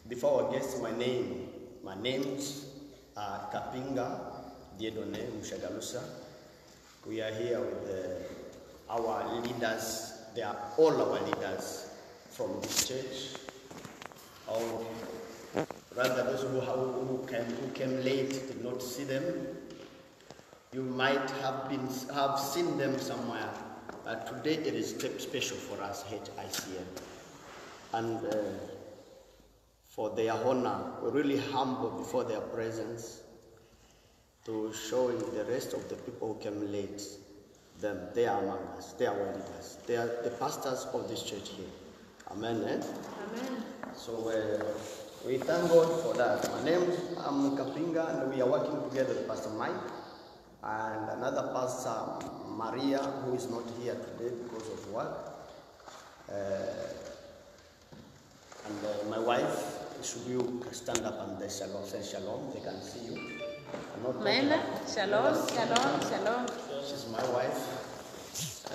Before I guess my name's Kapinga Diedone Mushagalusa. We are here with our leaders. They are all our leaders from this church. Or rather, those who came late did not see them. You might have seen them somewhere, but today it is special for us, HICM. And for their honor, we're really humble before their presence to showing the rest of the people who came late. They are among us, they are our leaders. They are the pastors of this church here. Amen, eh? Amen. So we thank God for that. My name is Kapinga, and we are working together with Pastor Mike and another Pastor Maria, who is not here today because of work. And my wife, should you stand up and say shalom, they can see you. Amen. Shalom, shalom, shalom. She's my wife,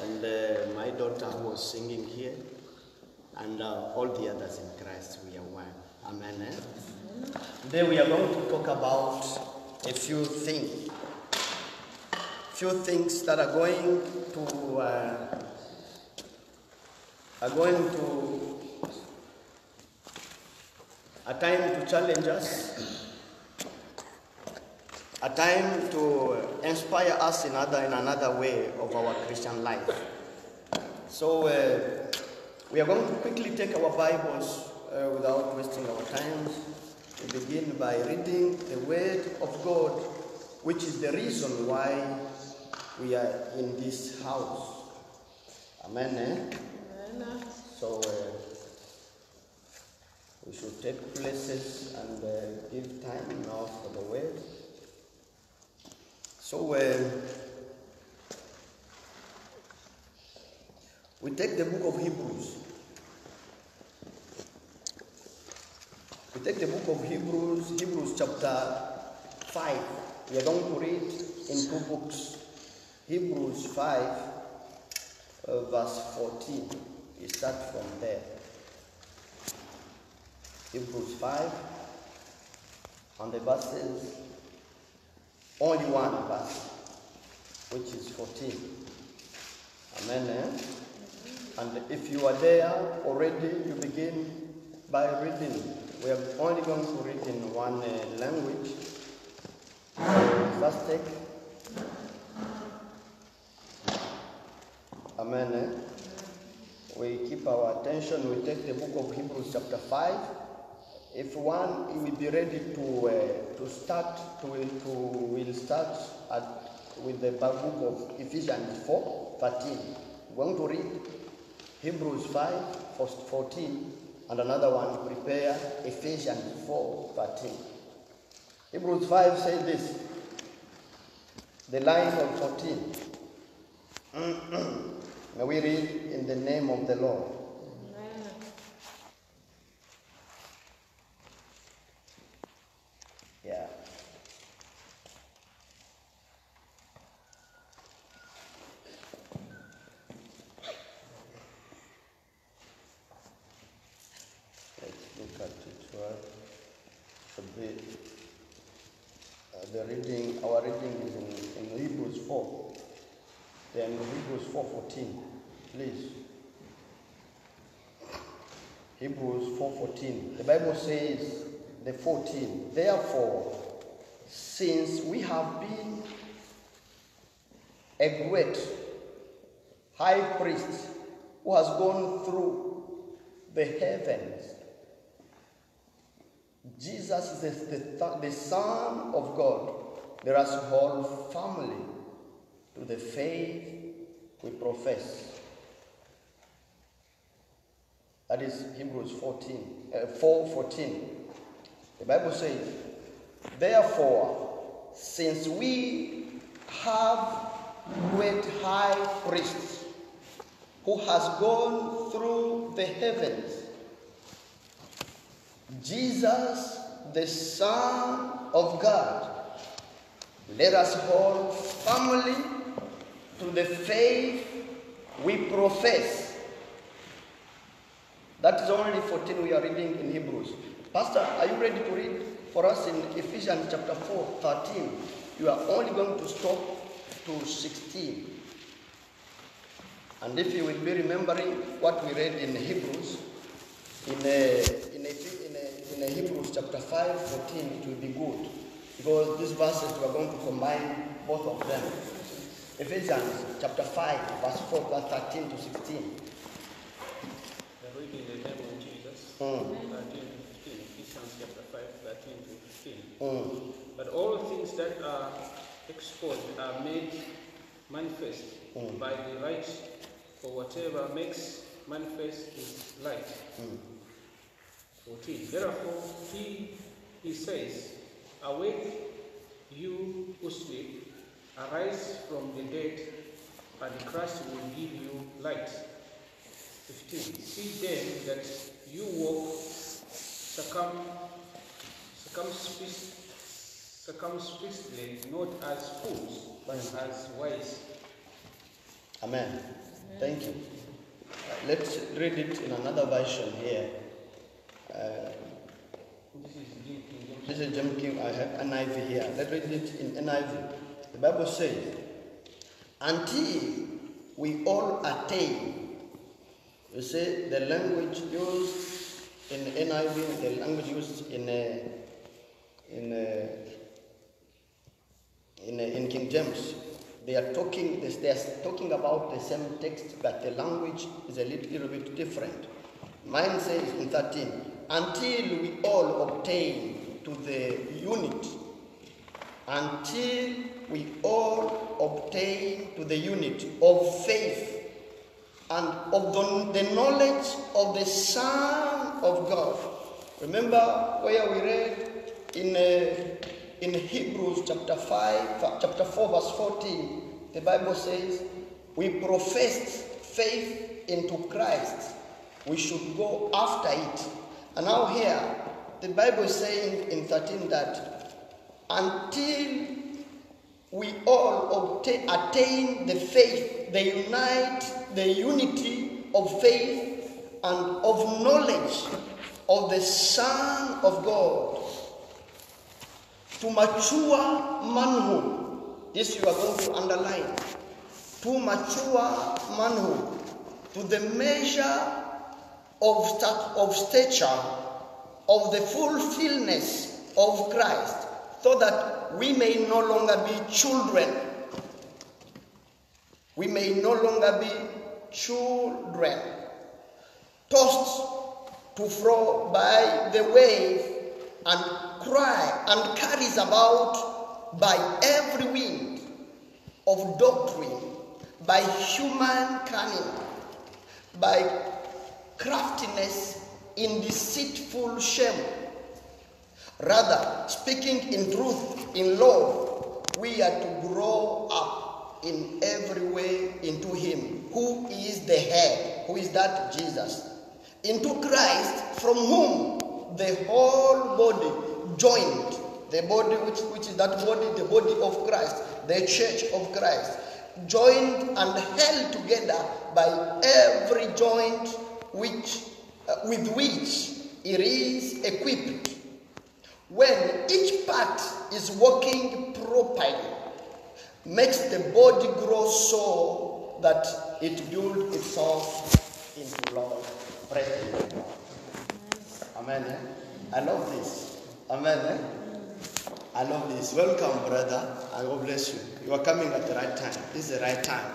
and my daughter who was singing here, and all the others in Christ, we are one. Amen. Eh? Today we are going to talk about a few things that are going to a time to challenge us, a time to inspire us in another way of our Christian life. So we are going to quickly take our Bibles without wasting our time. We begin by reading the Word of God, which is the reason why we are in this house. Amen. Eh? Amen. So we should take places and give time now for the Word. So we take the book of Hebrews. We take the book of Hebrews chapter 5. We are going to read in two books. Hebrews 5, verse 14. We start from there. Hebrews 5, and the verse says, only one verse, which is 14. Amen. Eh? And if you are there already, you begin by reading. We are only going to read in one language. First take. Amen. Eh? We keep our attention. We take the book of Hebrews chapter 5. If one will be ready to start, we'll start with the book of Ephesians 4:13. We're going to read Hebrews 5, verse 14, and another one, prepare Ephesians 4:13. Hebrews 5 says this, the line of 14. May we read in the name of the Lord. Amen. Yeah. Let's look at it. Our reading is in Hebrews 4. Then Hebrews 4:14. Please. Hebrews 4:14. The Bible says, the 14. Therefore, since we have been a great high priest who has gone through the heavens, Jesus is the Son of God. Let us hold firmly to the faith we profess. That is Hebrews 4:14. The Bible says, therefore, since we have great high priest who has gone through the heavens, Jesus, the Son of God, let us hold firmly to the faith we profess. That is only 14 we are reading in Hebrews. Pastor, are you ready to read for us in Ephesians chapter 4, 13? You are only going to stop to 16. And if you will be remembering what we read in Hebrews, in Hebrews chapter 5, 14, it will be good. Because these verses, we are going to combine both of them. Ephesians chapter 5, verse 4, verse 13 to 16. The reading in the name of Jesus, 13 to 15, Ephesians chapter 5, 13 to 15. But all things that are exposed are made manifest by the light, for whatever makes manifest is light. 14. Therefore, he says, awake, you who sleep, arise from the dead, and Christ will give you light. 15. See then that you walk circumspectly, not as fools, but as wise. Amen. Thank you. Let's read it in another version here. This is James King. I have NIV here. Let's read it in NIV. The Bible says, until we all attain. You see, the language used in NIV, the language used in King James, they are talking about the same text, but the language is a little bit different. Mine says in 13, until we all obtain to the unity, until we all obtain to the unity of faith and of the knowledge of the Son of God. Remember where we read in Hebrews chapter 4 verse 14, the Bible says, we professed faith into Christ. We should go after it. And now here, the Bible is saying in 13 that until we all attain the faith, the unity of faith and of knowledge of the Son of God, to mature manhood. This you are going to underline. To mature manhood, to the measure of stature of the fullness of Christ, so that we may no longer be children. We may no longer be children, tossed to fro by the wave and cry and carries about by every wind of doctrine, by human cunning, by craftiness in deceitful shame. Rather, speaking in truth, in love, we are to grow up in every way into Him, who is the head. Who is that? Jesus. Into Christ, from whom the whole body joined, the body which is that body, the body of Christ, the church of Christ, joined and held together by every joint with which it is equipped. When each part is working properly, makes the body grow so that it builds itself into love. Praise God. Amen. Eh? I love this. Amen. Eh? I love this. Welcome, brother. I God bless you. You are coming at the right time. This is the right time.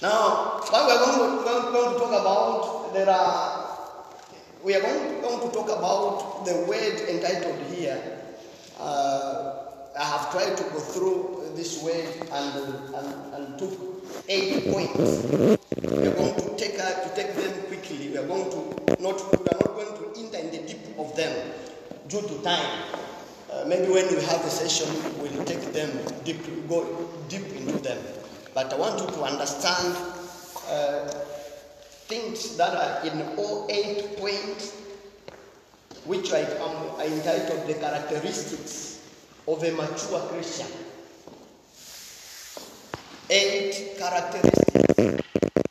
Now, what we are going to talk about, we are going to talk about the word entitled here. I have tried to go through this word and took 8 points. We are going to take them quickly. We are not going to enter in the deep of them due to time. Maybe when we have a session, we'll take them deep, go deep into them. But I want you to understand things that are in all 8 points, which I entitled the characteristics of a mature Christian. 8 characteristics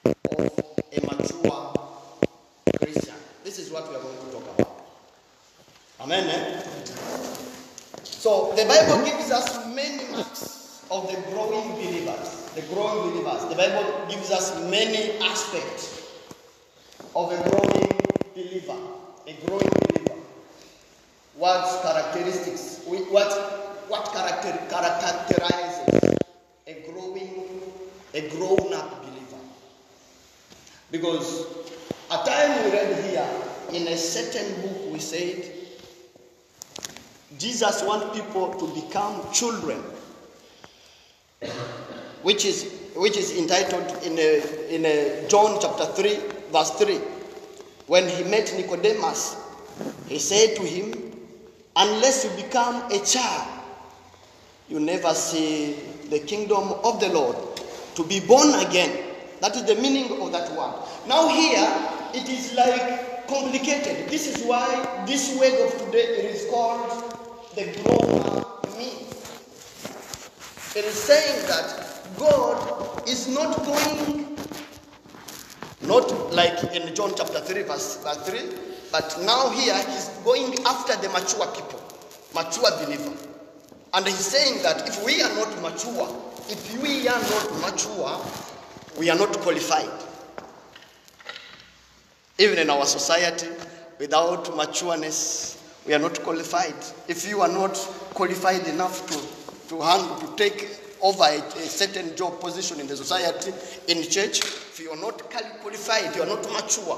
of a mature Christian. is what we are going to talk about. Amen. Eh? So the Bible gives us many marks of the growing believers. The growing believers. The Bible gives us many aspects of a growing believer. A growing believer. What characteristics? What characterizes a grown-up believer? Because a time we read here in a certain book, we said Jesus wants people to become children, which is entitled in John chapter 3, verse 3. When he met Nicodemus, he said to him, unless you become a child, you never see the kingdom of the Lord. To be born again. That is the meaning of that word. Now here, it is like complicated. This is why this word of today it is called the grown-up me. It is saying that God is not going, not like in John chapter 3 verse 3, but now here he's going after the mature people, mature believer. And he's saying that if we are not mature, we are not qualified. Even in our society, without matureness, we are not qualified. If you are not qualified enough to take over a certain job position in the society, in church, if you are not qualified, you are not mature,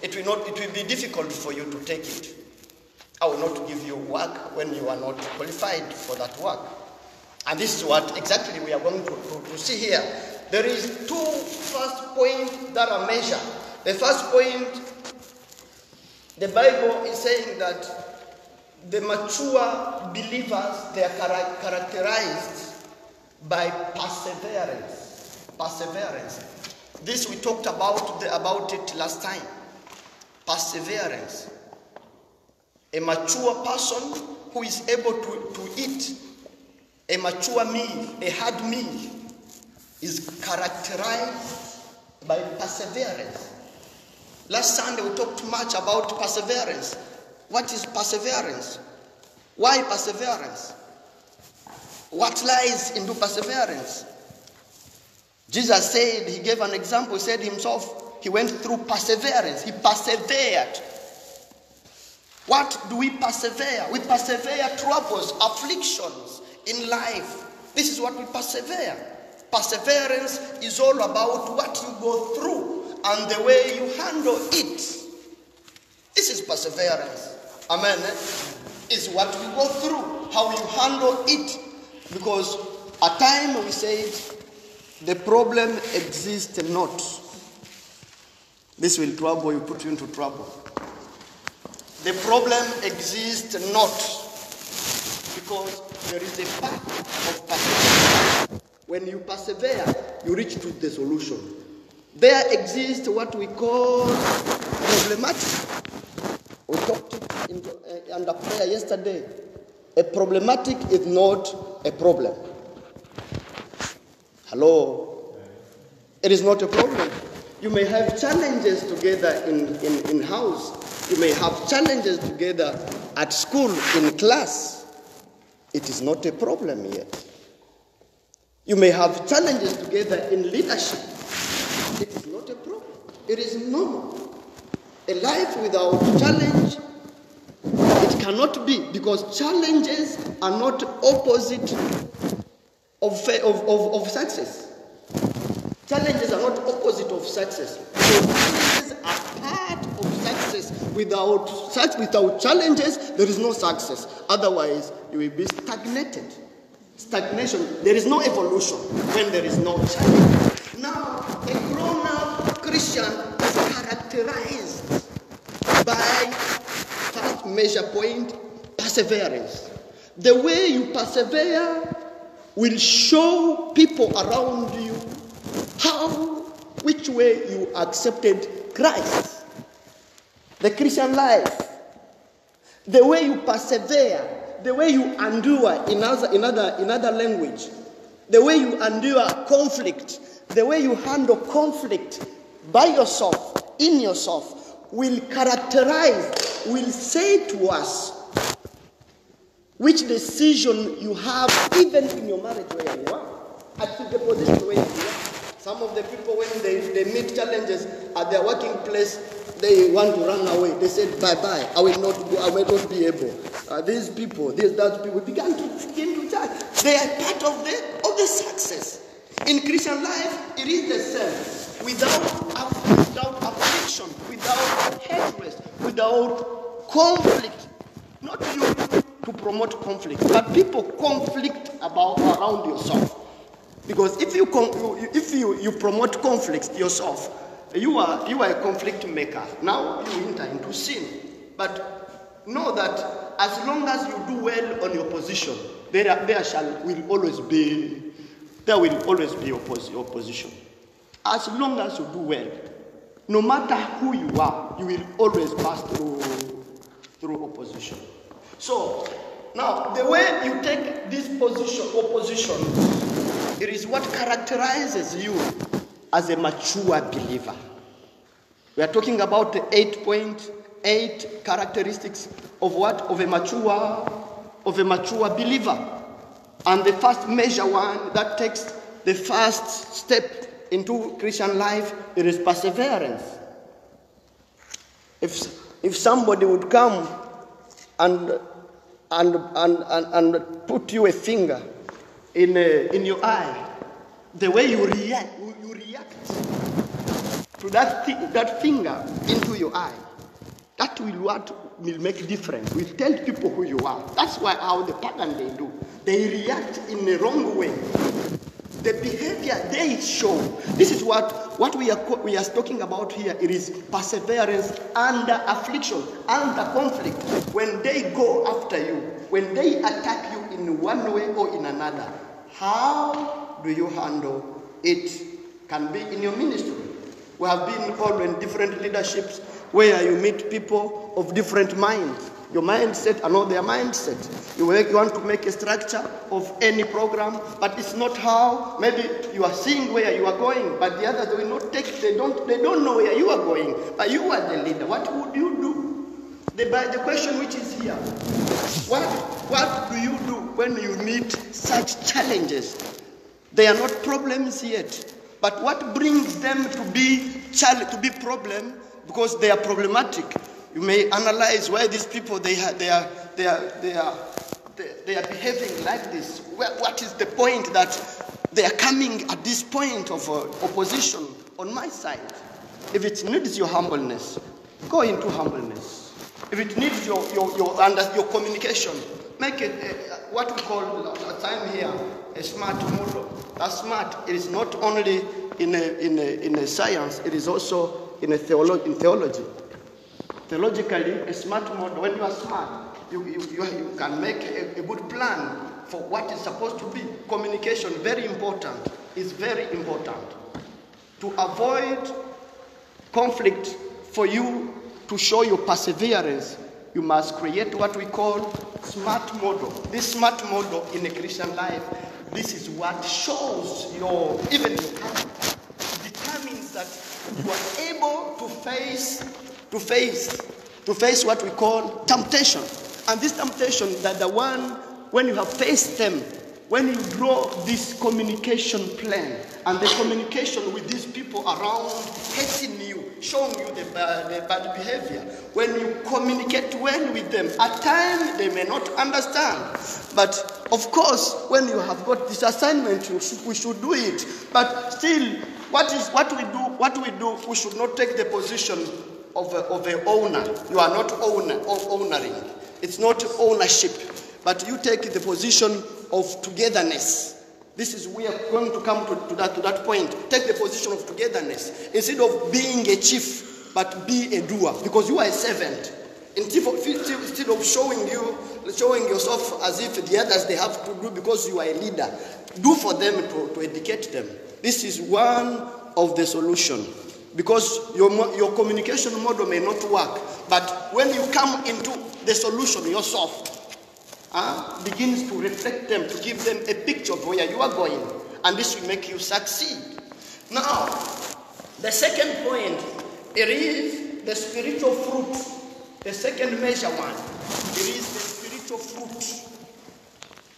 it will be difficult for you to take it. I will not give you work when you are not qualified for that work. And this is what exactly we are going to see here. There is two first points that are measured. The first point, the Bible is saying that the mature believers, they are characterized by perseverance. Perseverance. This we talked about it last time. Perseverance. A mature person who is able to eat a mature meal, a hard meal, is characterized by perseverance. Last Sunday we talked much about perseverance. What is perseverance? Why perseverance? What lies into perseverance? Jesus said, he gave an example, he said himself, he went through perseverance. He persevered. What do we persevere? We persevere troubles, afflictions in life. This is what we persevere. Perseverance is all about what you go through and the way you handle it. This is perseverance. Amen. It's what we go through, how you handle it. Because at time we said, the problem exists not. This will trouble you, put you into trouble. The problem exists not, because there is a path of perseverance. When you persevere, you reach to the solution. There exists what we call problematic. We talked it under prayer yesterday. A problematic is not a problem. Hello? It is not a problem. You may have challenges together in house. You may have challenges together at school, in class. It is not a problem yet. You may have challenges together in leadership. It is not a problem. It is normal. A life without challenge, it cannot be, because challenges are not opposite of success. Challenges are not opposite of success. So challenges are part of success. Without challenges, there is no success. Otherwise, you will be stagnated. Stagnation. There is no evolution when there is no challenge. Now, a grown-up Christian is characterized by, first measure point, perseverance. The way you persevere will show people around you which way you accepted Christ. The Christian life. The way you persevere, the way you endure in other language, the way you endure conflict, the way you handle conflict by yourself, in yourself, will characterize, will say to us which decision you have, even in your marriage where you are, at the position where you are. Some of the people, when they meet challenges at their working place, they want to run away. They said, bye-bye, I will not go, I will not be able. These people, that people begin to judge. They are part of the success. In Christian life, it is the same. Without affliction, without hatred, without conflict. Not you to promote conflict, but people conflict around yourself. Because if you promote conflict yourself, you are a conflict maker. Now you enter into sin. But know that as long as you do well on your position, there will always be opposition. As long as you do well, no matter who you are, you will always pass through opposition. So now the way you take this opposition, it is what characterizes you as a mature believer. We are talking about the 8.8 characteristics of what? Of a mature believer. And the first major one that takes the first step into Christian life, it is perseverance. If somebody would come and put you a finger in your eye, the way you react to that finger into your eye, that will make a difference. We tell people who you are. That's how the pagan they do. They react in the wrong way. The behavior they show. This is what we are talking about here. It is perseverance under affliction, under conflict. When they go after you, when they attack you in one way or in another, how do you handle it? Can be in your ministry. We have been all in different leaderships where you meet people of different minds. Your mindset and not their mindset. You want to make a structure of any program, but it's not how. Maybe you are seeing where you are going, but the others will not take. They don't know where you are going. But you are the leader. What would you do? The question which is here: what do you do when you meet such challenges? They are not problems yet, but what brings them to be problem? Because they are problematic. You may analyze why these people they are behaving like this. What is the point that they are coming at this point of opposition on my side? If it needs your humbleness, go into humbleness. If it needs your communication, make it what we call a time here a smart model. That smart, it is not only in a science, it is also in theology. Theologically, a smart model, when you are smart, you can make a good plan for what is supposed to be. Communication, very important, is very important. To avoid conflict, for you to show your perseverance, you must create what we call smart model. This smart model in a Christian life, this is what shows your character. It determines that you are able to face what we call temptation. And this temptation, that the one, when you have faced them, when you draw this communication plan, and the communication with these people around hating you, showing you the bad behavior, when you communicate well with them, at times they may not understand. But of course, when you have got this assignment, we should do it. But still, what we do, we should not take the position of an owner. You are not owning. It's not ownership, but you take the position of togetherness. This is we are going to come to that point. Take the position of togetherness instead of being a chief, but be a doer, because you are a servant. Instead of showing yourself as if the others they have to do because you are a leader, do for them to educate them. This is one of the solutions. Because your communication model may not work, but when you come into the solution yourself, begins to reflect them, to give them a picture of where you are going, and this will make you succeed. Now, the second point, it is the spiritual fruit, the second major one, it is the spiritual fruit.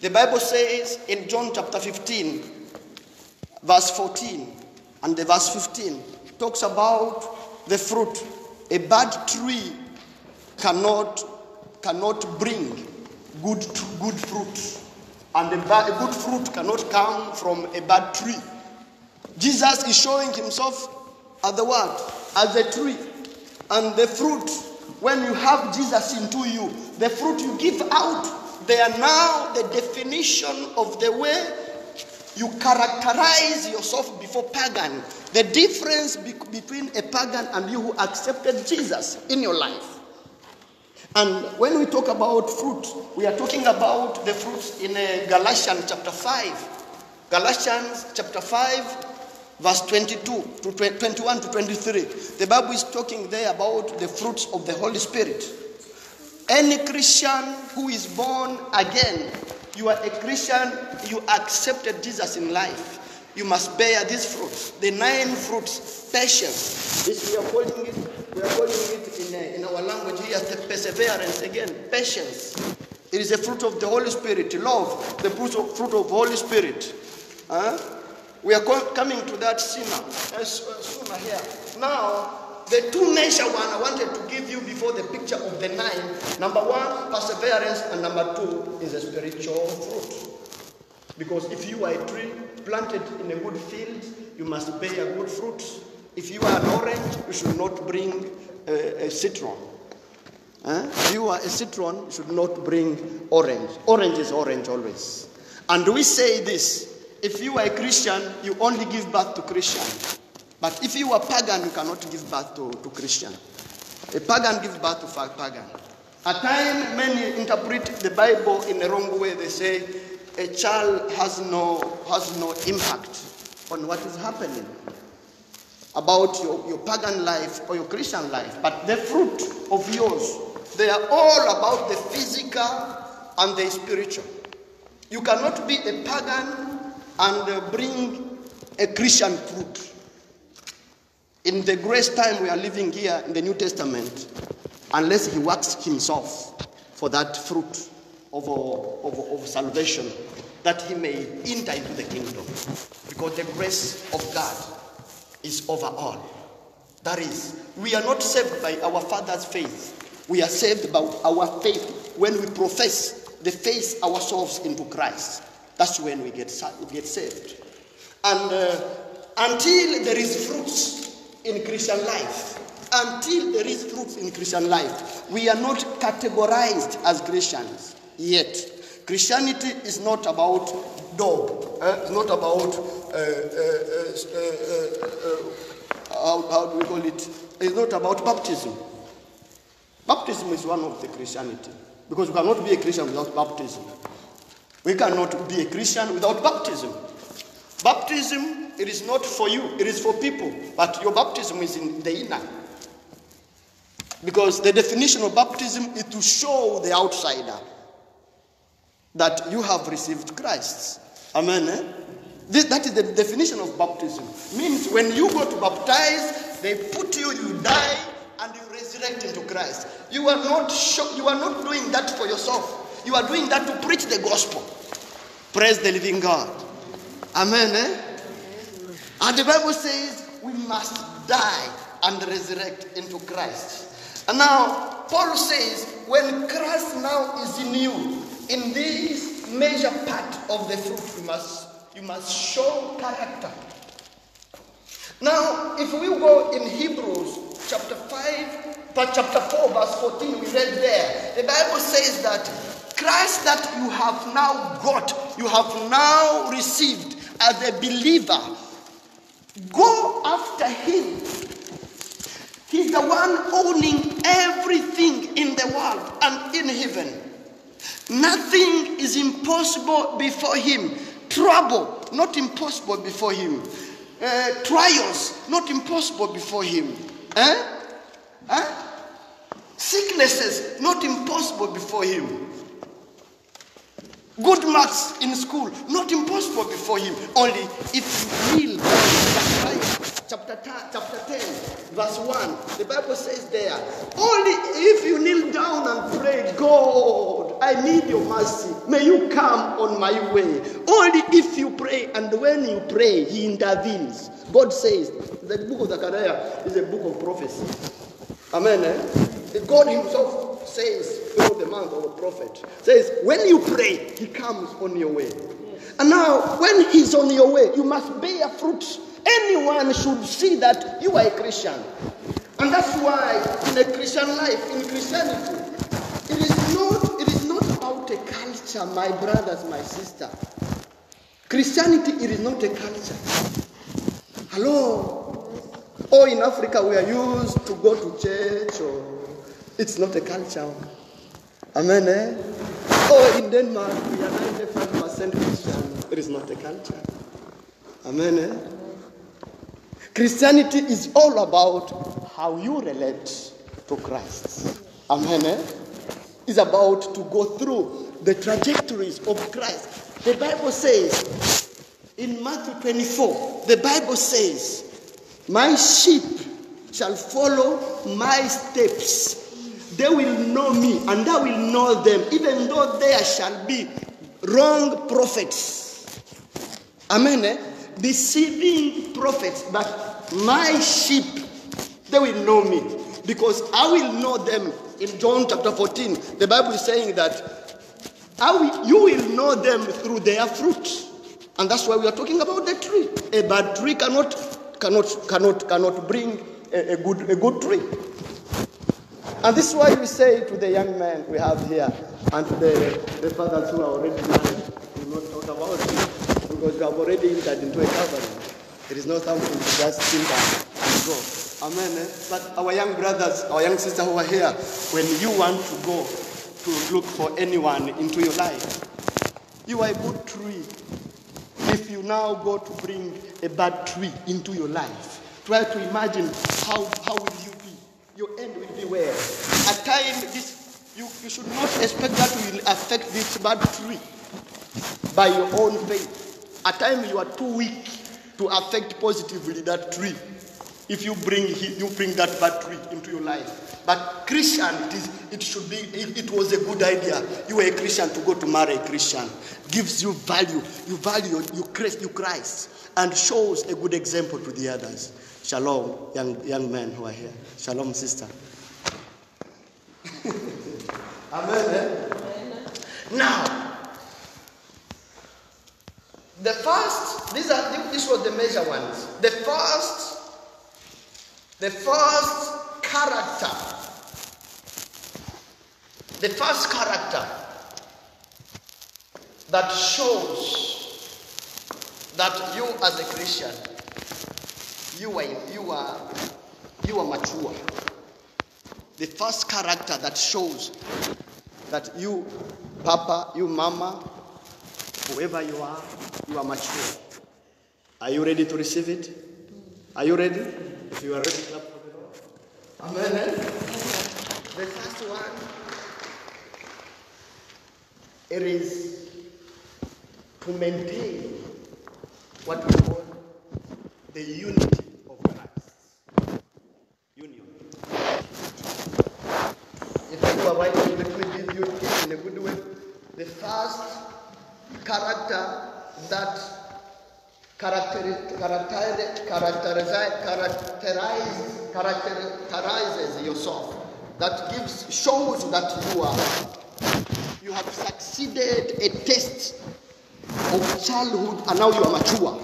The Bible says in John chapter 15, verse 14, and the verse 15 talks about the fruit. A bad tree cannot bring good fruit, and a good fruit cannot come from a bad tree. Jesus is showing himself as the word, as a tree, and the fruit. When you have Jesus into you, the fruit you give out, they are now the definition of the way you characterize yourself before pagan. The difference between a pagan and you who accepted Jesus in your life. And when we talk about fruit, we are talking about the fruits in Galatians chapter 5. Galatians chapter 5, verse 22 to 21 to 23. The Bible is talking there about the fruits of the Holy Spirit. Any Christian who is born again, you are a Christian, you accepted Jesus in life, you must bear these fruits. The 9 fruits: patience. This we are calling it in our language here, perseverance again. Patience. It is a fruit of the Holy Spirit. Love, the fruit of the Holy Spirit. We are coming to that sooner here. Now, the 2 major one I wanted to give you before the picture of the 9. Number 1, perseverance, and number 2 is a spiritual fruit. Because if you are a tree planted in a good field, you must bear good fruit. If you are an orange, you should not bring a citron. If you are a citron, you should not bring orange. Orange is orange always. And we say this: if you are a Christian, you only give birth to Christian. But if you are pagan, you cannot give birth to Christian. A pagan gives birth to pagan. At times, many interpret the Bible in the wrong way. They say a child has no impact on what is happening about your pagan life or your Christian life. But the fruit of yours, they are all about the physical and the spiritual. You cannot be a pagan and bring a Christian fruit. In the grace time we are living here in the New Testament, unless he works himself for that fruit of salvation, that he may enter into the kingdom. Because the grace of God is over all. That is, we are not saved by our father's faith. We are saved by our faith when we profess the faith ourselves into Christ. That's when we get saved. And until there is fruits in Christian life, we are not categorized as Christians yet. Christianity is not about dog. It's not about how do we call it? It's not about baptism. Baptism is one of the Christianity, because we cannot be a Christian without baptism. We cannot be a Christian without baptism. Baptism, it is not for you, it is for people. But your baptism is in the inner. Because the definition of baptism is to show the outsider that you have received Christ. Amen. That is the definition of baptism. Means when you go to baptize, they put you die, and you resurrect into Christ. You are not doing that for yourself. You are doing that to preach the gospel. Praise the living God. Amen. And the Bible says we must die and resurrect into Christ. And now Paul says, when Christ now is in you, in this major part of the fruit, you must show character. Now, if we go in Hebrews chapter 4, verse 14, we read there, the Bible says that Christ that you have now got, you have now received as a believer, go after him. He's the one owning everything in the world and in heaven. Nothing is impossible before him. Trouble, not impossible before him. Trials, not impossible before him. Sicknesses, not impossible before him. Good marks in school, not impossible before him. Only if you will, chapter 10, verse 1, the Bible says there, only if you kneel down and pray, God, I need your mercy. May you come on my way. Only if you pray, and when you pray, he intervenes. God says, the book of Zechariah is a book of prophecy. Amen. God himself says, through the mouth of a prophet, says, when you pray, he comes on your way. And now, when he's on your way, you must bear fruit. Anyone should see that you are a Christian. And that's why in a Christian life, in Christianity, it is not about a culture, my brothers, my sister. Christianity, it is not a culture. Hello? Oh, in Africa, we are used to go to church, or it's not a culture. Amen, eh? Oh, in Denmark, we are 95% Christian. It is not a culture. Amen, eh? Christianity is all about how you relate to Christ. Amen, eh? It's about to go through the trajectories of Christ. The Bible says, in Matthew 24, the Bible says, my sheep shall follow my steps. They will know me, and I will know them, even though there shall be wrong prophets. Amen. Eh? Deceiving prophets, but my sheep, they will know me, because I will know them. In John chapter 14, the Bible is saying that you will know them through their fruit. And that's why we are talking about the tree. A bad tree cannot bring a good tree. And this is why we say to the young men we have here, and to the fathers who are already married, we will not talk about it, because we have already entered into a covenant. It is not something to just think and go. Amen. Eh? But our young brothers, our young sisters who are here, when you want to go to look for anyone into your life, you are a good tree. If you now go to bring a bad tree into your life, try to imagine how will you be? Your end will be where? At times, you should not expect that will affect this bad tree by your own faith. At times, you are too weak to affect positively that tree if you bring that bad tree into your life. But Christian, it was a good idea. You were a Christian to go to marry a Christian. Gives you value. You value you Christ, and shows a good example to the others. Shalom, young men who are here. Shalom, sister. Amen. Eh? Amen. Now, the first, these were the major ones. The first character that shows that you as a Christian, you are mature. The first character that shows that you, Papa, you, Mama, whoever you are mature. Are you ready to receive it? Are you ready? If you are ready, clap for the Lord. Amen. The first one, it is to maintain what we call the unity of Christ. Union. If you are writing, let me give you it in a good way. The first character that characterizes yourself, that shows that you have succeeded a test of childhood, and now you are mature.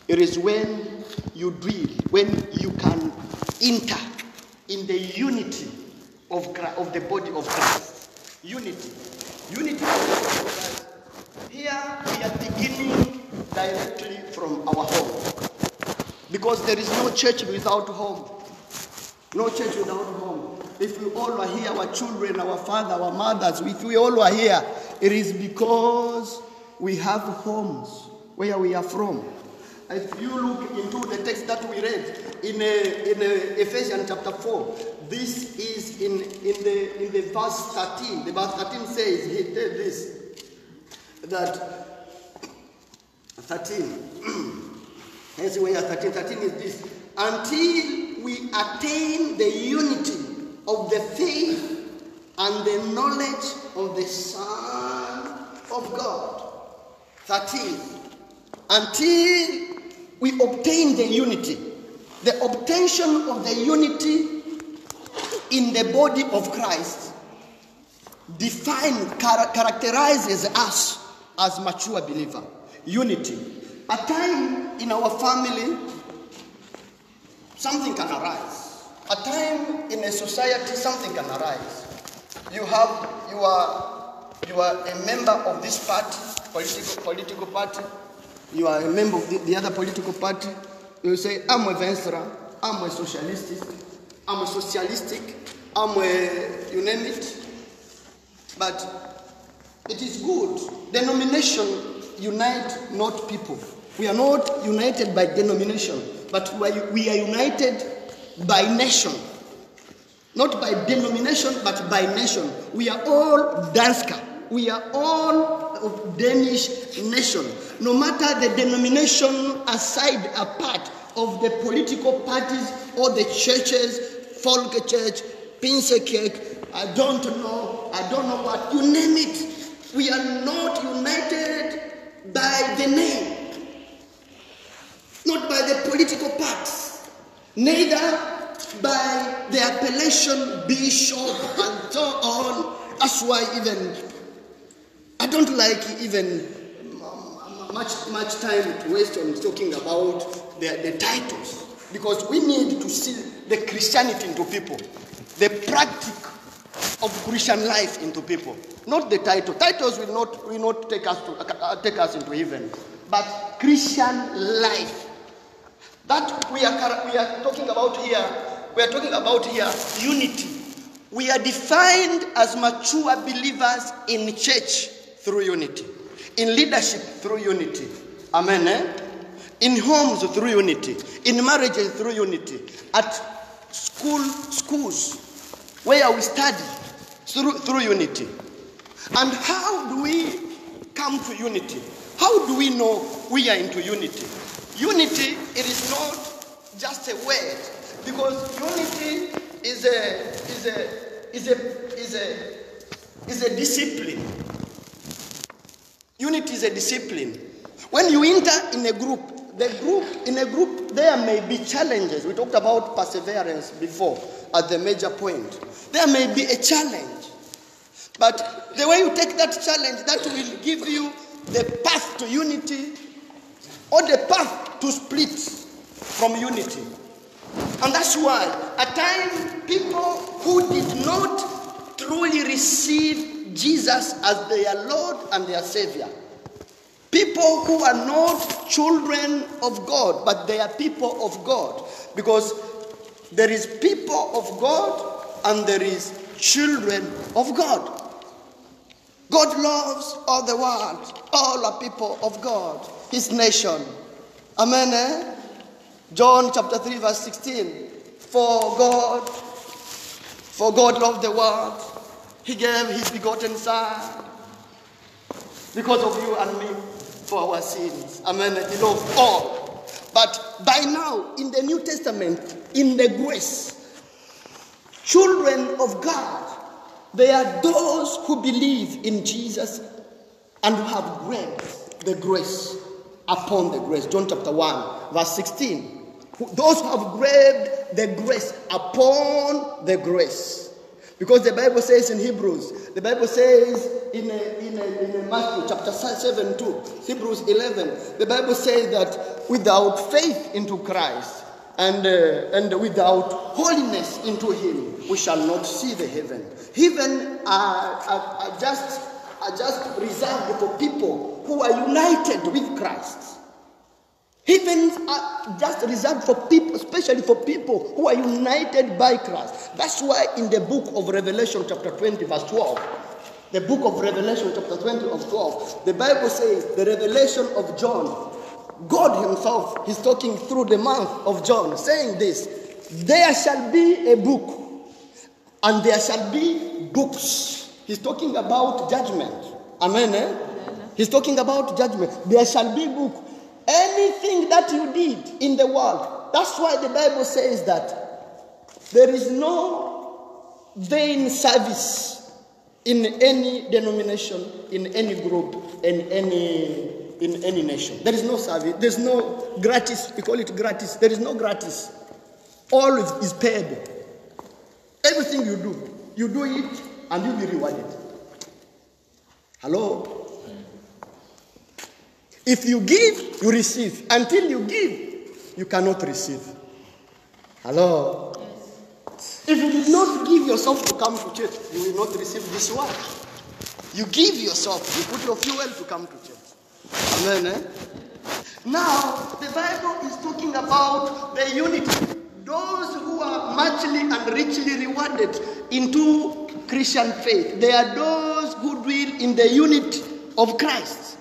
It is when you can enter in the unity of the body of Christ. Unity of the body of Christ. Here we are beginning directly from our home, because there is no church without home. No church without home. If we all are here, our children, our father, our mothers, if we all are here, it is because we have homes where we are from. If you look into the text that we read in Ephesians chapter 4, this is in the verse 13. The verse 13 says, he did that 13. As we are 13, 13 is this. Until we attain the unity of the faith and the knowledge of the Son of God. 13. Until we obtain the unity. The obtention of the unity in the body of Christ characterizes us as mature believer. Unity. A time in our family, something can arise. A time in a society, something can arise. You are a member of this party, political party. You are a member of the other political party. You say, I'm a Venstra, I'm a socialist, I'm a socialistic, I'm a, you name it. But it is good. Denomination unite not people. We are not united by denomination, but we are united by nation. Not by denomination, but by nation. We are all Danska. We are all of Danish nation. No matter the denomination aside, a part of the political parties or the churches, Folk Church, Pinsekirk, I don't know what, you name it. We are not united by the name. Not by the political parties. Neither by the appellation bishop and so on. That's why I don't like much time to waste on talking about the titles, because we need to see the Christianity into people, the practice of Christian life into people, not the title. Titles will not take us into heaven, but Christian life. That we are talking about here. We are talking about here unity. We are defined as mature believers in church through unity, in leadership through unity. Amen. In homes through unity, in marriages through unity, at schools where we study through unity. And how do we come to unity? How do we know we are into unity? Unity, it is not just a word, because unity is a discipline. Unity is a discipline. When you enter in a group, there may be challenges. We talked about perseverance before at the major point. There may be a challenge. But the way you take that challenge, that will give you the path to unity or the path to split from unity. And that's why at times people who did not truly receive Jesus as their Lord and their Savior, people who are not children of God, but they are people of God, because there is people of God and there is children of God. God loves all the world. All are people of God, his nation. Amen. John chapter 3 verse 16. For God loved the world. He gave his begotten Son because of you and me, for our sins. Amen. He loved all. But by now, in the New Testament, in the grace, children of God, they are those who believe in Jesus and who have grabbed the grace upon the grace. John chapter 1, verse 16. Those who have grabbed the grace upon the grace. Because the Bible says in Hebrews, the Bible says in Matthew chapter 7 too, Hebrews 11, the Bible says that without faith into Christ and without holiness into him, we shall not see the heaven. Heaven are just reserved for people who are united with Christ. Heavens are just reserved for people, especially for people who are united by Christ. That's why in the book of Revelation chapter 20 verse 12, the book of Revelation chapter 20 verse 12, the Bible says the revelation of John, God himself is talking through the mouth of John, saying this: there shall be a book and there shall be books. He's talking about judgment. Amen. He's talking about judgment. There shall be book. anything that you did in the world. That's why the Bible says that there is no vain service in any denomination, in any group, in any nation. There is no service. There's no gratis. We call it gratis. There is no gratis. All is paid. Everything you do it and you'll be rewarded. Hello? If you give, you receive. Until you give, you cannot receive. Hello? Yes. If you did not give yourself to come to church, you will not receive this word. You give yourself, you put your fuel to come to church. Amen. Eh? Now, the Bible is talking about the unity. Those who are muchly and richly rewarded into Christian faith, they are those who dwell in the unity of Christ.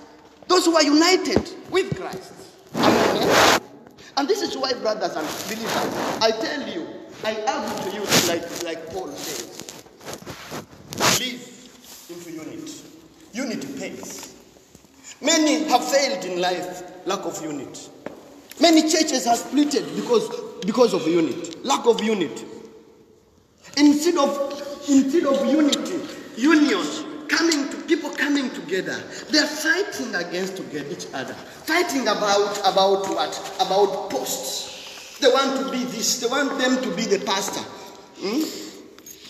Those who are united with Christ. Amen. And this is why, brothers and believers, I tell you, I argue to you like Paul says, live into unity. Unity pays. Many have failed in life, lack of unity. Many churches have splitted because of unity, lack of unity. Instead of unity, union, people coming together, they are fighting against each other. Fighting about what? About posts. They want to be this. They want them to be the pastor.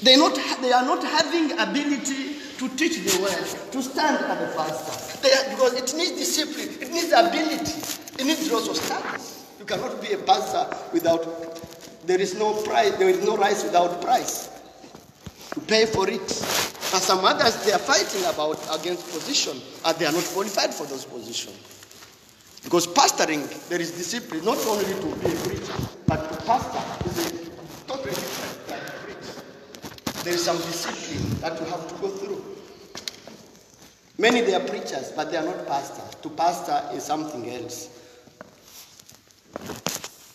They are not having ability to teach the word, to stand at the pastor. Because it needs discipline, it needs ability, it needs also studies. You cannot be a pastor without, there is no price, there is no rice without price. You pay for it. And some others, they are fighting against position, and they are not qualified for those positions. Because pastoring, there is discipline, not only to be a preacher, but to pastor is a totally different like a preacher. There is some discipline that you have to go through. Many they are preachers, but they are not pastors. To pastor is something else.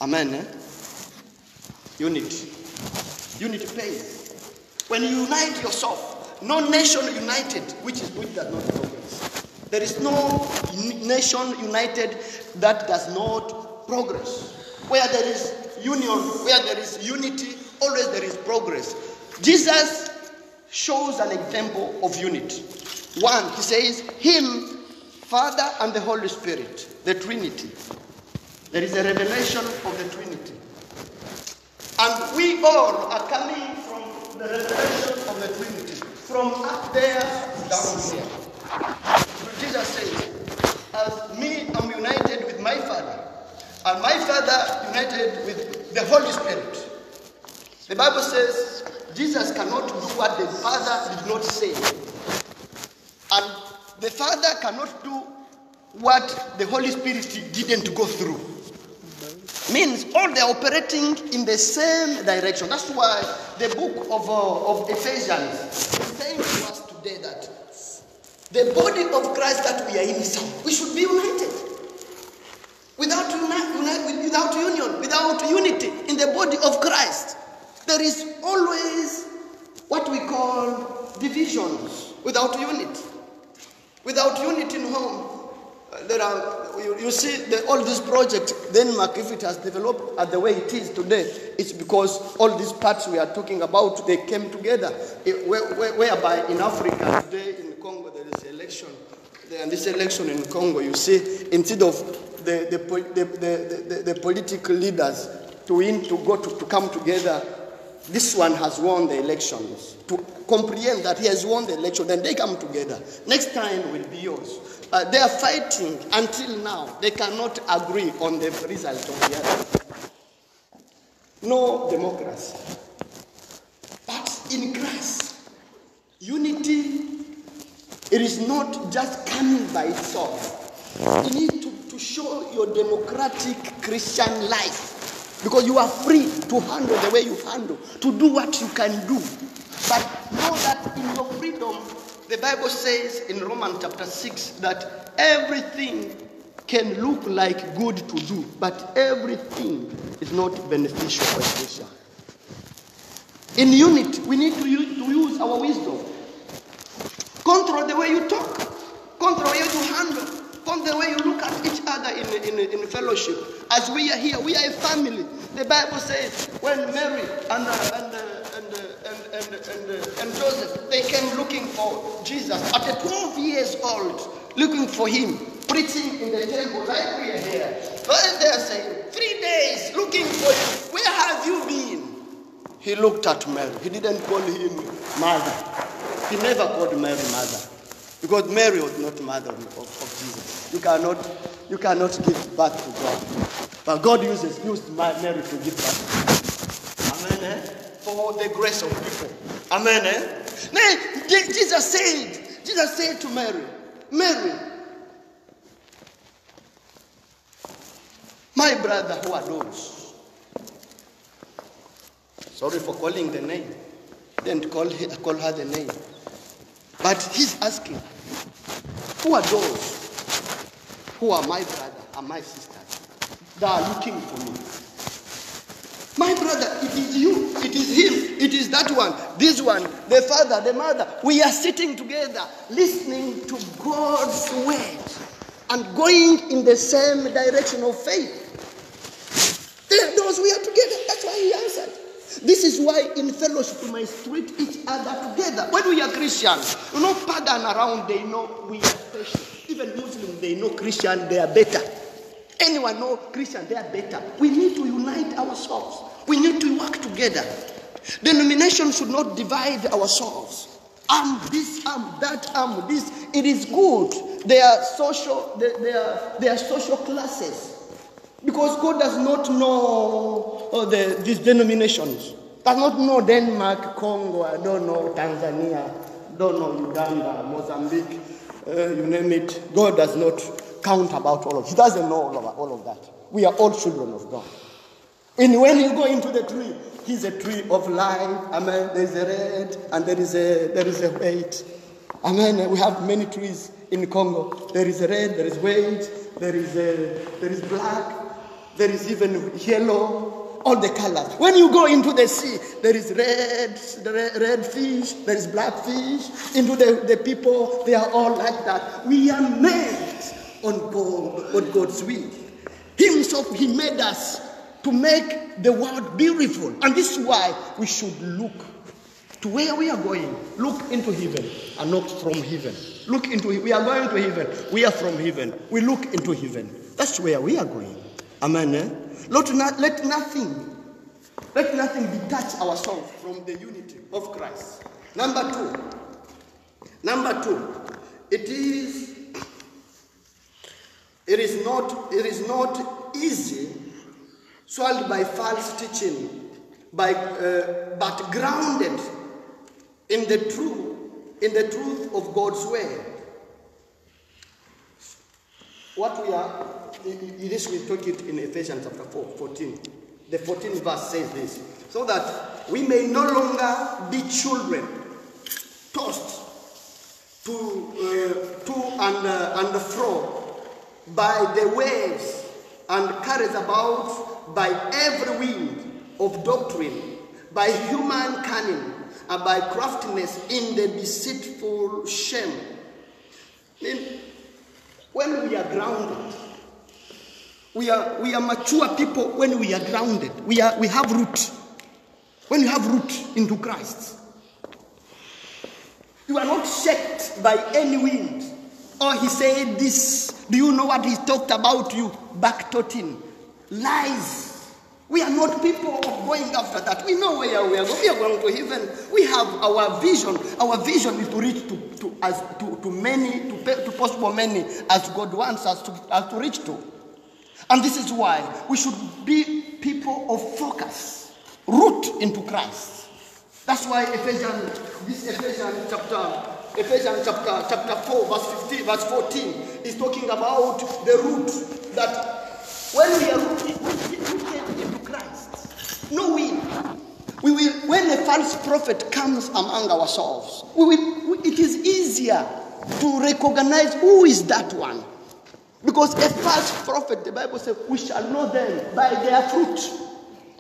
Amen. Eh? Unity. Unity pays. When you unite yourself, no nation united which does not progress. There is no nation united that does not progress. Where there is union, where there is unity, always there is progress. Jesus shows an example of unity. One, he says, Him, Father and the Holy Spirit, the Trinity. There is a revelation of the Trinity. And we all are coming from the revelation of the Trinity. From up there down here. Jesus says, as me, I'm united with my Father. And my Father united with the Holy Spirit. The Bible says, Jesus cannot do what the Father did not say. And the Father cannot do what the Holy Spirit didn't go through. Means all they are operating in the same direction. That's why the book of Ephesians is saying to us today that the body of Christ that we are in is we should be united. Without union, without unity in the body of Christ, there is always what we call divisions. Without unity. Without unity in home, there are, you see, all this project, Denmark, if it has developed at the way it is today, it's because all these parts we are talking about, they came together. Whereby in Africa today, in Congo, there is an election. And this election in Congo, you see, instead of the political leaders to come together, this one has won the elections. To comprehend that he has won the election, then they come together. Next time will be yours. They are fighting until now. They cannot agree on the result of the other. No democracy. But in Christ, unity, it is not just coming by itself. You need to show your democratic Christian life. Because you are free to handle the way you handle, to do what you can do. But know that in your freedom, the Bible says in Romans chapter 6 that everything can look like good to do, but everything is not beneficial for a Christian. In unity, we need to use our wisdom. Control the way you talk. Control the way you handle. on the way you look at each other in fellowship. As we are here, we are a family. The Bible says when Mary and Joseph, they came looking for Jesus at 12 years old, looking for him, preaching in the temple like we are here. But they are saying, 3 days looking for you. Where have you been? He looked at Mary. He didn't call him mother. He never called Mary mother. Because Mary was not mother of Jesus. You cannot give birth to God. But God used Mary to give birth. Amen. For the grace of people. Amen. Now, Jesus said to Mary, Mary, my brother who adores. Sorry for calling the name. Didn't call her the name. But he's asking, who are those who are my brother and my sister that are looking for me? My brother, it is you, it is him, it is that one, this one, the father, the mother. We are sitting together, listening to God's word and going in the same direction of faith. Those we are together. That's why he answered. This is why in fellowship we must treat each other together. When we are Christians, we don't pattern around, they know we are special. Even Muslims, they know Christian, they are better. Anyone know Christian, they are better. We need to unite ourselves. We need to work together. Denomination should not divide ourselves. This, that, this. It is good. They are social classes. Because God does not know these denominations. Does not know Denmark, Congo, I don't know Tanzania, don't know Uganda, Mozambique, you name it. God does not count about all of it. He doesn't know all of that. We are all children of God. And when you go into the tree, he's a tree of life. Amen. There is a red and there is a white. Amen. We have many trees in Congo. There is a red, there is white, there is black. There is even yellow, all the colors. When you go into the sea, there is red fish, there is black fish. Into the people, they are all like that. We are made on God's will. Himself, he made us to make the world beautiful. And this is why we should look to where we are going. Look into heaven and not from heaven. We are going to heaven. We are from heaven. We look into heaven. That's where we are going. Amen. Let nothing detach ourselves from the unity of Christ. Number two, it is not easy, swallowed by false teaching, but grounded in the truth of God's word. What we are, this we talk it in Ephesians chapter 14. The 14th verse says this, so that we may no longer be children, tossed to and fro by the waves and carried about by every wind of doctrine, by human cunning, and by craftiness in the deceitful shame. When we are grounded, we are mature people. When we are grounded, we have root. When you have root into Christ, you are not shaked by any wind. Oh, he said this. Do you know what he talked about you? Backtalking, lies. We are not people of going after that. We know where we are going. We are going to heaven. We have our vision. Our vision is to reach to many, to possible many, as God wants us to reach to. And this is why we should be people of focus, root into Christ. That's why Ephesians chapter 4, verse 14 is talking about the root, that when we are rooted into Christ, no wind. When a false prophet comes among ourselves, it is easier to recognize who is that one. Because a false prophet, the Bible says, we shall know them by their fruit.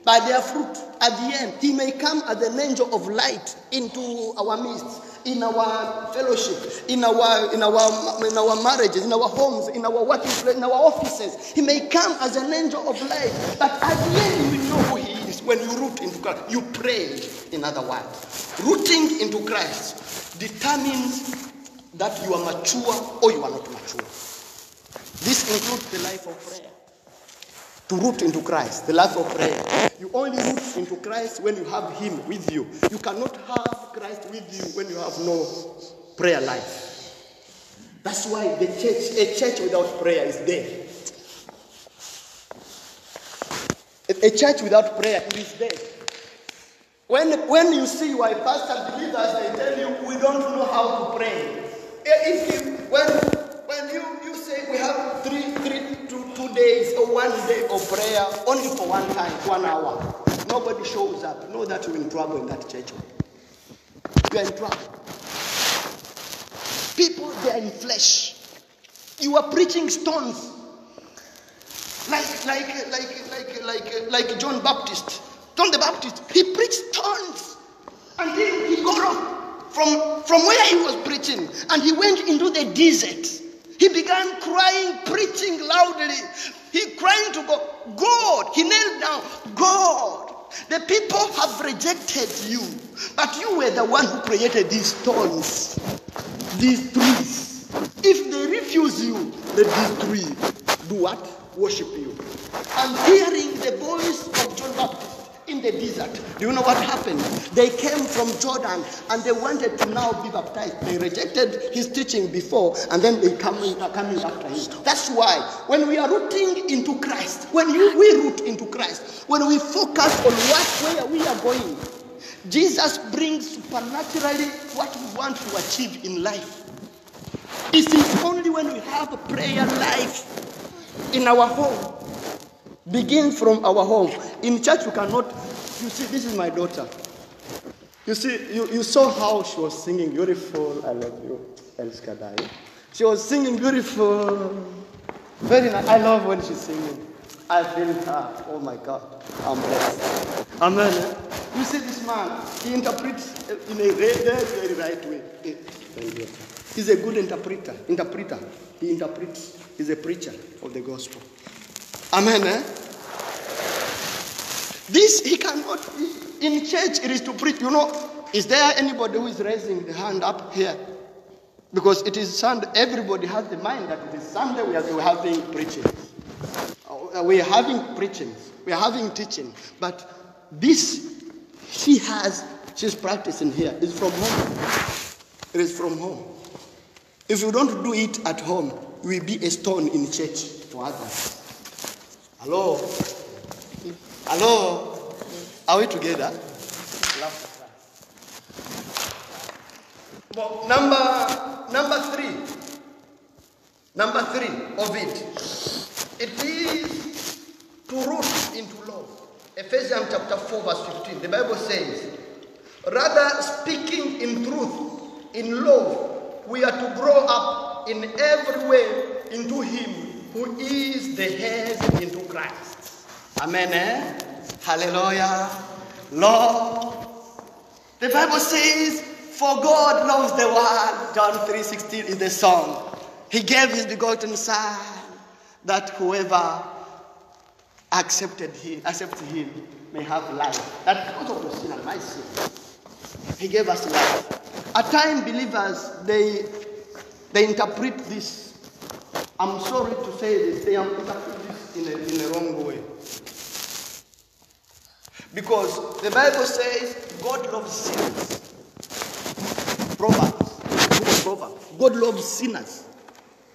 By their fruit, at the end, he may come as an angel of light into our midst, in our fellowship, in our marriages, in our homes, in our working place, in our offices. He may come as an angel of light. But at the end, you will know who he is when you root into Christ. You pray, in other words. Rooting into Christ determines that you are mature or you are not mature. This includes the life of prayer. To root into Christ, the life of prayer. You only root into Christ when you have him with you. You cannot have Christ with you when you have no prayer life. That's why a church without prayer is dead. A church without prayer is dead. When you see your pastor believers, they tell you, we don't know how to pray. When you say we have 2 days or 1 day of prayer, only for one time, 1 hour, nobody shows up. Know that you're in trouble in that church. You are in trouble. People, they are in flesh. You are preaching stones. Like John Baptist. John the Baptist, he preached stones until he got up from where he was preaching, and he went into the desert. He began crying, preaching loudly. He crying to God. He knelt down. God, the people have rejected you, but you were the one who created these stones, these trees. If they refuse you, let these trees do what? Worship you. And hearing the voice of John Baptist in the desert, do you know what happened? They came from Jordan and they wanted to now be baptized. They rejected his teaching before, and then they coming after him. That's why when we are rooting into Christ, when we root into Christ, when we focus on where we are going, Jesus brings supernaturally what we want to achieve in life. It is only when we have a prayer life in our home. Begin from our home. In church, you cannot. You see, this is my daughter. You see, you saw how she was singing beautiful. I love you, El Shaddai. She was singing beautiful. Very nice. I love when she's singing. I feel her. Oh my God. I'm blessed. Amen. You see, this man, he interprets in a very right way. He's a good interpreter. He interprets. He's a preacher of the gospel. Amen. This he cannot. In church, it is to preach. You know, is there anybody who is raising the hand up here? Because it is Sunday. Everybody has the mind that it is Sunday. We are having preaching. We are having preaching. We are having teaching. But this she's practicing here. It's from home. It is from home. If you don't do it at home, you will be a stone in church to others. Hello? Hello? Are we together? Well, number three of it. It is to root into love. Ephesians chapter 4 verse 15. The Bible says, rather speaking in truth, in love, we are to grow up in every way into him who is the head, into Christ. Amen. Hallelujah. Lord. The Bible says, for God loves the world. John 3:16 is the song. He gave his begotten Son, that whoever accepts him may have life. That because of the sin and my sin, he gave us life. At times, believers, they interpret this. I'm sorry to say this. They interpret this in a wrong way. Because the Bible says God loves sinners. Proverbs. God loves sinners.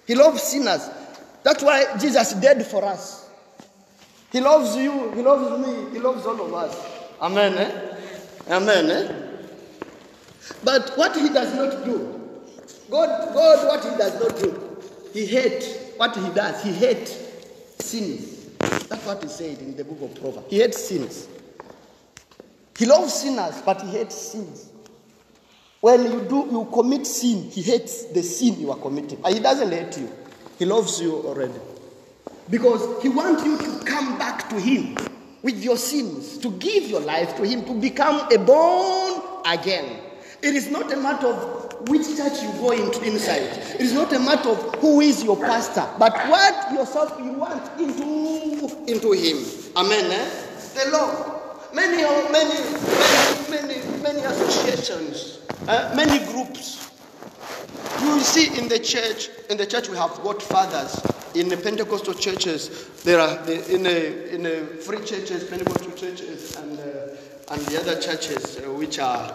He loves sinners. That's why Jesus died for us. He loves you. He loves me. He loves all of us. Amen. Amen. But what he does not do, God, what he does not do, he hates what he does. He hates sins. That's what he said in the book of Proverbs. He hates sins. He loves sinners, but he hates sins. When you commit sin, he hates the sin you are committing. He doesn't hate you. He loves you already. Because he wants you to come back to him. with your sins, to give your life to him, to become a born again. It is not a matter of which church you go inside. It is not a matter of who is your pastor, but what yourself you want into him. Amen. The Lord. Many associations, many groups. You will see in the church we have got fathers. In the Pentecostal churches, there are in the free churches, Pentecostal churches, and the other churches which are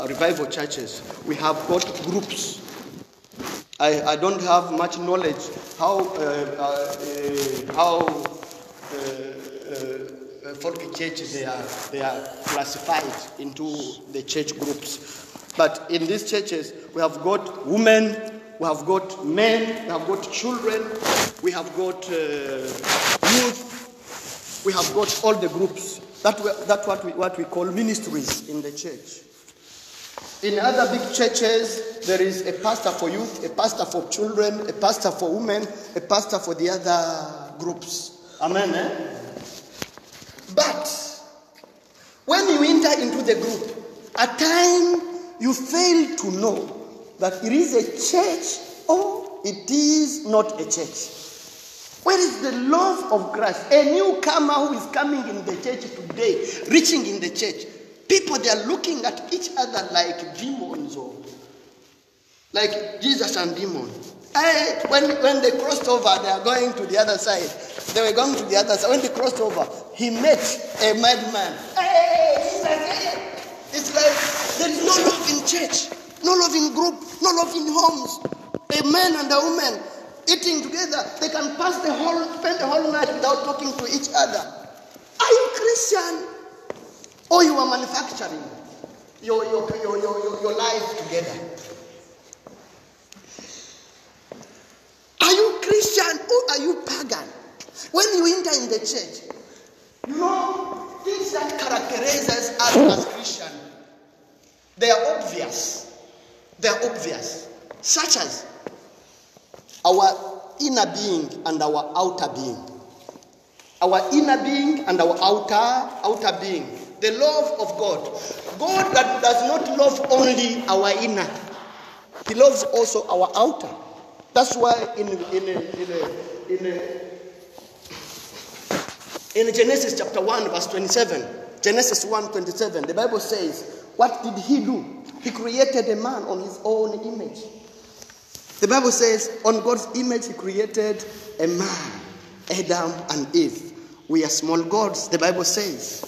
revival churches. We have got groups. I don't have much knowledge how folk churches they are classified into the church groups. But in these churches, we have got women, we have got men, we have got children, we have got youth, we have got all the groups. That's what we call ministries in the church. In other big churches, there is a pastor for youth, a pastor for children, a pastor for women, a pastor for the other groups. Amen. But when you enter into the group, at times you fail to know that it is a church or it is not a church. Where is the love of Christ? A newcomer who is coming in the church today, reaching in the church. People, they are looking at each other like demons, or like Jesus and demons. When they crossed over, they are going to the other side. They were going to the other side. When they crossed over, he met a madman. It's like there is no love in church, no love in group, no love in homes. A man and a woman eating together, they can spend the whole night without talking to each other. Are you Christian? Or you are manufacturing your life together? Are you Christian or are you pagan? When you enter in the church, you know, things that characterize us as Christian, they are obvious. They are obvious. Such as our inner being and our outer being. Our inner being and our outer being. The love of God. God that does not love only our inner. He loves also our outer. That's why in Genesis chapter 1 verse 27, Genesis 1:27, the Bible says, what did he do? He created a man on his own image. The Bible says, on God's image he created a man, Adam and Eve. We are small gods, the Bible says.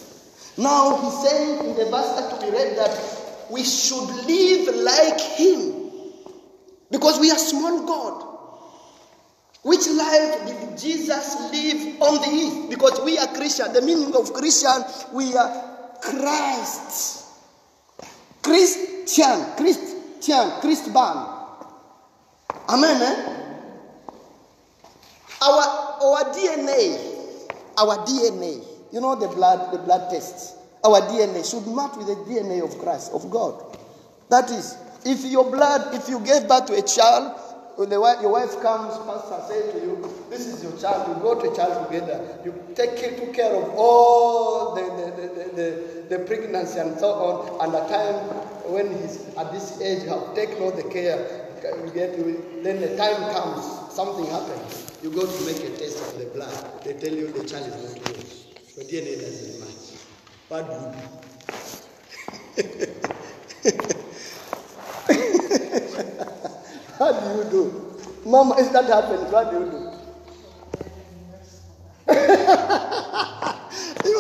Now he's saying in the verse that we read that we should live like him. Because we are small God. Which life did Jesus live on the earth? Because we are Christian. The meaning of Christian, we are Christ. Christian. Amen. Our DNA, you know the blood tests. Our DNA should match with the DNA of Christ, of God. That is, if you gave birth to a child, when your wife comes, pastor says to you, this is your child, you go to a child together, you took care of all the pregnancy and so on, and the time when he's at this age, you have taken all the care, then the time comes, something happens, you go to make a test of the blood, they tell you the child is not yours, your DNA doesn't match. What do you do? What do you do? Mama, if that happens, what do you do? You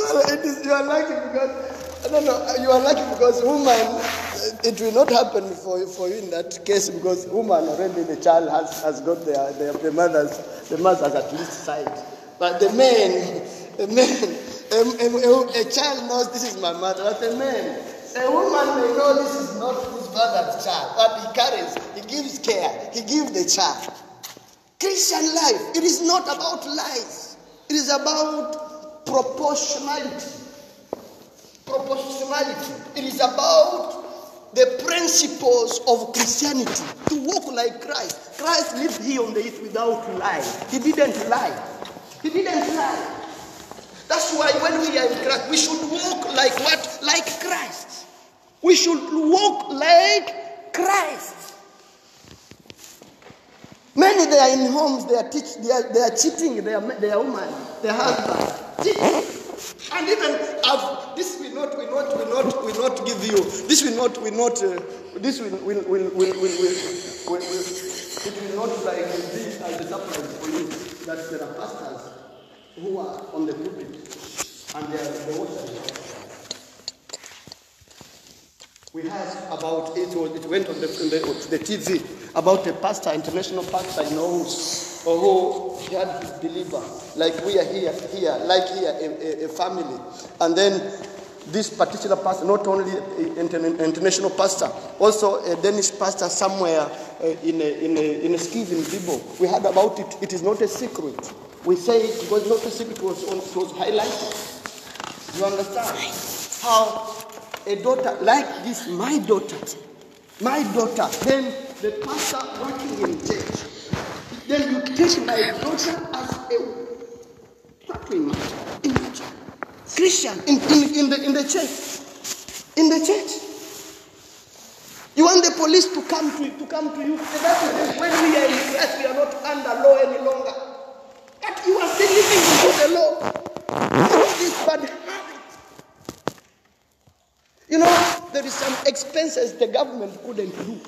are lucky because, you are lucky because woman, it will not happen for you in that case because woman already, the child has got the mother's at least side. But the man, a child knows this is my mother, but a woman may know this is not his father's child, but he carries, he gives care, he gives the child. Christian life, it is not about lies. It is about proportionality. It is about the principles of Christianity. To walk like Christ. Christ lived here on the earth without lying. He didn't lie. That's why when we are in Christ, we should walk like what? Like Christ. We should walk like Christ. Many, they are in homes, they are cheating, their woman, their husband, cheating. And even this will not give you. This will not. It will not like this as a surprise for you that there are pastors who are on the pulpit and they are watching. We heard about it. It went on the TV about a pastor, international pastor in Aarhus, who had his believer, like we are here, a family, and then this particular pastor, not only an international pastor, also a Danish pastor somewhere in a skiv in Vibo. We heard about it. It is not a secret. We say it because it's not a secret. It was highlighted. You understand how a daughter like this, my daughter, then the pastor working in church, then you take my daughter as a Christian in the church. You want the police to come to you. When we are in Christ, we are not under law any longer. But you are still living into the law. This bad habit. You know, there is some expenses the government couldn't do.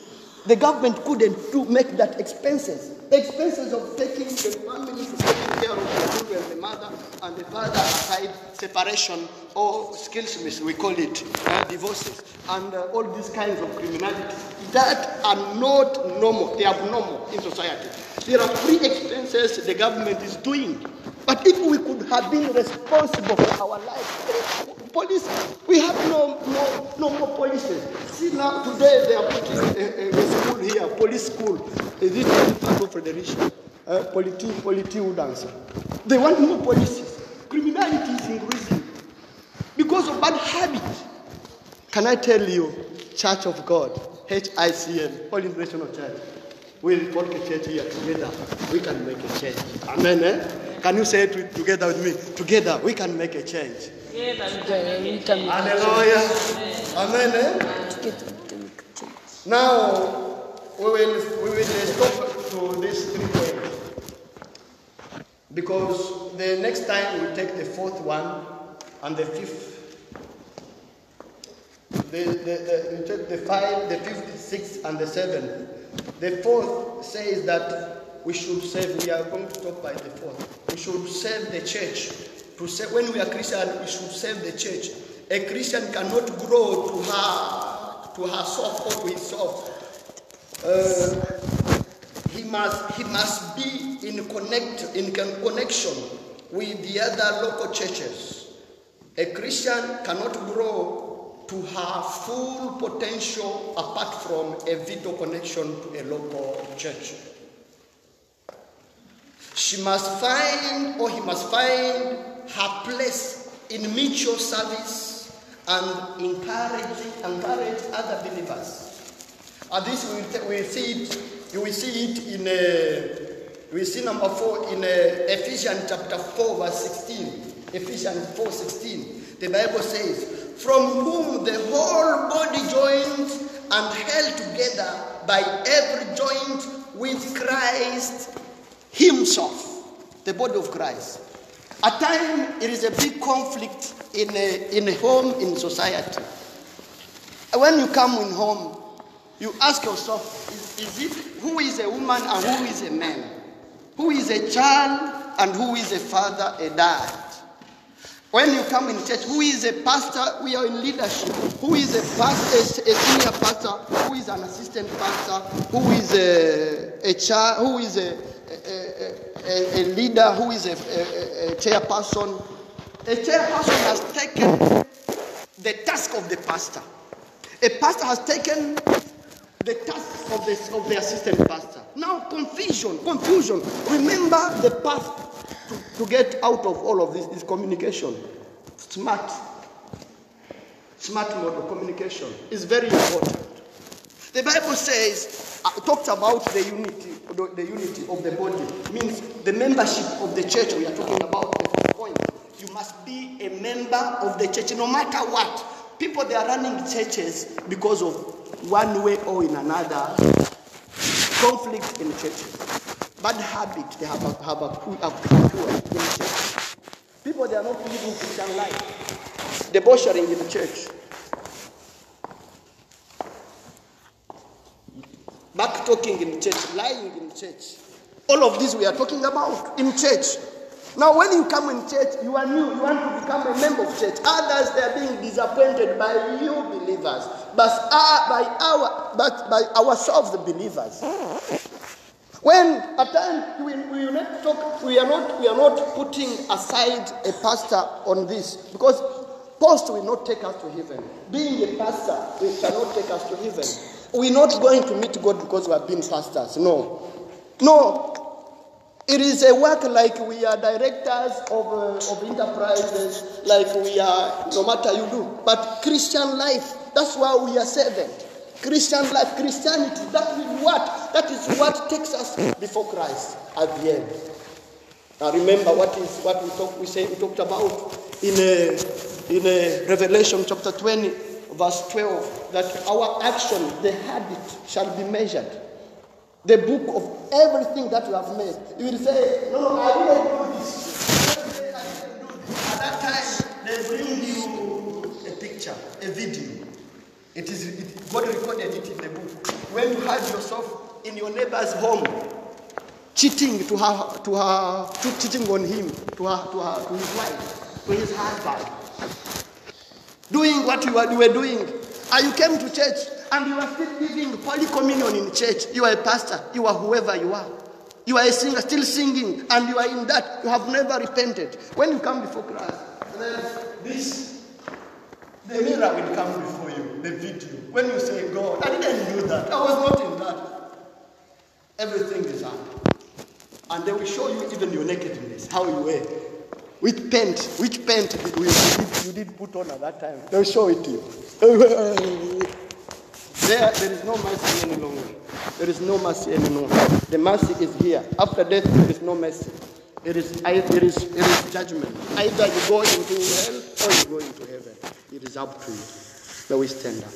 The government couldn't make that expenses. The expenses of taking the family to taking care of the children, the mother and the father aside, separation or skilsmith, we call it, divorces, and all these kinds of criminality that are not normal. They are abnormal in society. There are free expenses the government is doing. But if we could have been responsible for our lives, police, we have no more policies. See now, today they are putting a school here, police school. Is it part of Federation? Politi dancer. They want more policies. Criminality is increasing because of bad habit. Can I tell you, Church of God, HICL, Holy International Church, we'll work a church here together. We can make a change. Amen. Eh? Can you say it together with me? Together, we can make a change. Hallelujah. Amen. Eh? Now, we will stop to this 3 points. Because the next time we take the 4th one and the 5th. We take the 5, the 5th, 6th, and the 7th. The 4th says that we should serve. We are going to talk by the 4th. We should serve the church. When we are Christian, we should serve the church. A Christian cannot grow to herself or to himself. He must be in connection with the other local churches. A Christian cannot grow to her full potential apart from a vital connection to a local church. He must find her place in mutual service and encourage other believers. And this we see it. You will see it in we see number 4 in Ephesians chapter 4 verse 16. Ephesians 4:16. The Bible says, "From whom the whole body joined and held together by every joint with Christ Himself." The body of Christ. At times, it is a big conflict in a home, in society. When you come in home, you ask yourself, is it who is a woman and who is a man? Who is a child and who is a father, a dad? When you come in church, who is a pastor? We are in leadership. Who is a pastor, a senior pastor? Who is an assistant pastor? Who is a child? Who is a leader? Who is a chairperson? A chairperson has taken the task of the pastor. A pastor has taken the task of the assistant pastor. Now confusion. Remember the path to get out of all of this is communication. Smart mode of communication is very important. The Bible says, talks about the unity of the body. Means the membership of the church. We are talking about the 4th point. You must be a member of the church, no matter what. People, they are running churches because of one way or in another, conflict in churches. Bad habit they have accrued in church. People, they are not living Christian life. Debauchery in the church. Back talking in church, lying in church. All of this we are talking about in church. Now, when you come in church, you are new. You want to become a member of church. Others, they are being disappointed by you believers, but by ourselves, the believers. When at times we are not talk, we are not putting aside a pastor on this, because post will not take us to heaven. Being a pastor, it cannot take us to heaven. We're not going to meet God because we have been pastors. No. It is a work like we are directors of enterprises, like we are, no matter you do. But Christian life, that's why we are servant. Christian life, Christianity, that is what takes us before Christ at the end. Now remember we talked about in Revelation chapter 20, verse 12, that our action, the habit, shall be measured. The book of everything that you have made. You will say, no, I didn't do this. At that time, they bring you a picture, a video. God recorded it in the book. When you had yourself in your neighbor's home, cheating cheating on him, to his wife, to his husband, doing what you were doing, and you came to church, and you are still giving Holy Communion in church. You are a pastor. You are whoever you are. You are a singer, still singing, and you are in that. You have never repented. When you come before Christ, then the mirror will come before you, the video. When you say, God, I didn't do that. I was not in that. Everything is up. And they will show you even your nakedness, how you were. Which paint you did put on at that time. They'll show it to you. There is no mercy any longer. There is no mercy anymore. The mercy is here. After death, there is no mercy. It is judgment. Either you go into hell or you go into heaven. It is up to you. So we stand up.